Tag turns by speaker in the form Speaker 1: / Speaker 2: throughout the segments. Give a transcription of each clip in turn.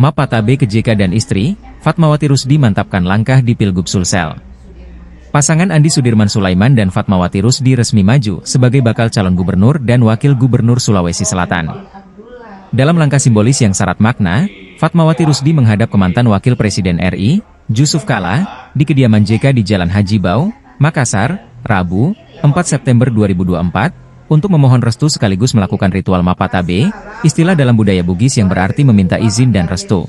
Speaker 1: Mapatabe ke JK dan istri, Fatmawati Rusdi mantapkan langkah di Pilgub Sulsel. Pasangan Andi Sudirman Sulaiman dan Fatmawati Rusdi resmi maju sebagai bakal calon gubernur dan wakil gubernur Sulawesi Selatan. Dalam langkah simbolis yang syarat makna, Fatmawati Rusdi menghadap ke mantan Wakil Presiden RI, Jusuf Kalla, di kediaman JK di Jalan Haji Bau, Makassar, Rabu, 4 September 2024, untuk memohon restu sekaligus melakukan ritual Mapatabe, istilah dalam budaya Bugis yang berarti meminta izin dan restu.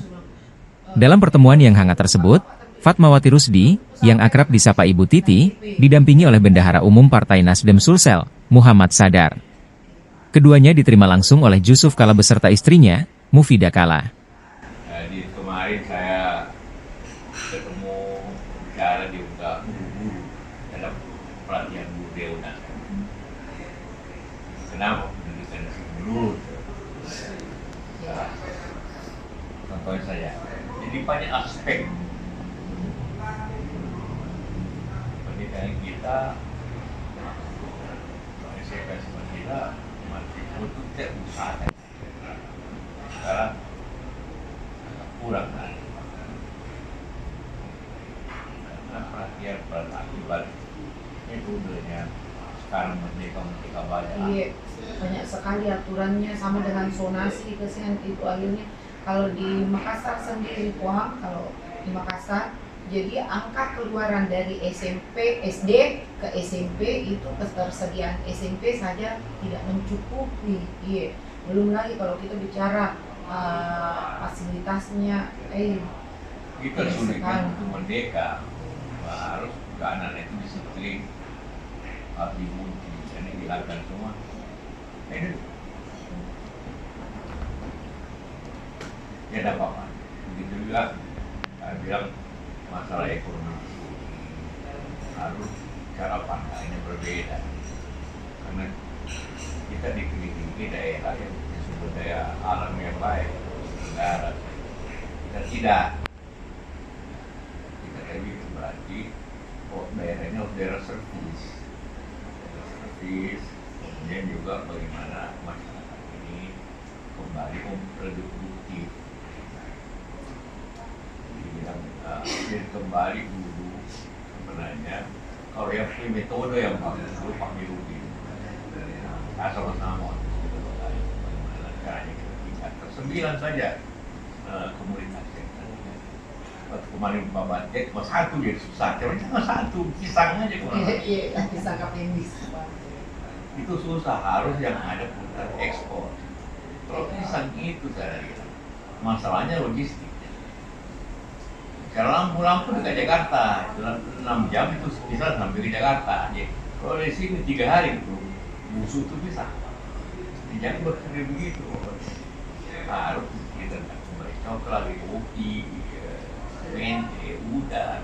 Speaker 1: Dalam pertemuan yang hangat tersebut, Fatmawati Rusdi, yang akrab disapa Ibu Titi, didampingi oleh Bendahara Umum Partai Nasdem Sulsel, Muhammad Sadar. Keduanya diterima langsung oleh Jusuf Kalla beserta istrinya, Mufidah Kalla.
Speaker 2: Jadi kemarin saya ketemu bicara di guru-guru dalam pelatihan guru Deuna. Kenapa pendidikan dulu? Contohnya saja. Jadi banyak aspek pendidikan kita, SMP kita masih butuh usaha. Sekarang kurang kan? Karena perhatian pada akibat metodenya sekarang merdeka banyak.
Speaker 3: Iya, banyak sekali aturannya sama dengan zonasi kesian itu akhirnya kalau di Makassar sendiri Pohang, kalau di Makassar jadi angka keluaran dari SMP SD ke SMP itu ketersediaan SMP saja tidak mencukupi. Iya, belum lagi kalau kita bicara fasilitasnya
Speaker 2: Kita sulitkan untuk merdeka harus ke anak itu disiplin, dimuji, ini dilakukan semua. Ini ya tidak apa-apa. Begitu juga saya bilang masalah ekonomi harus cara pandangnya berbeda, karena kita dikelilingi daerah yang disebut daya alam yang baik, negara kita tidak. Kita tadi berarti daerahnya harus daerah servis, kemudian juga bagaimana masyarakat ini kembali produktif. Dibilang kembali dulu sebenarnya kalau yang punya metode yang bagus dulu Pak Mirudin, sama-sama bagaimana caranya kita tingkatkan 9 saja komunitas yang waktu kemarin Pak Bante cuma satu jadi susah, cuma satu pisang aja kemarin.
Speaker 3: Iya, pisang kapendis.
Speaker 2: Itu susah, harus yang ada putar ekspor. Kalau pisang itu saya lihat masalahnya logistik. Kalau lampu dekat Jakarta, dalam 6 jam itu bisa sampai ke Jakarta. Ya. Kalau dari sini 3 hari itu musuh itu bisa. Jadi bekerja begitu. Harus kita kembali coklat, kopi, mente, udang,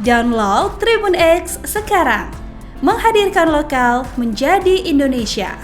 Speaker 4: Download Tribun X sekarang, menghadirkan lokal menjadi Indonesia.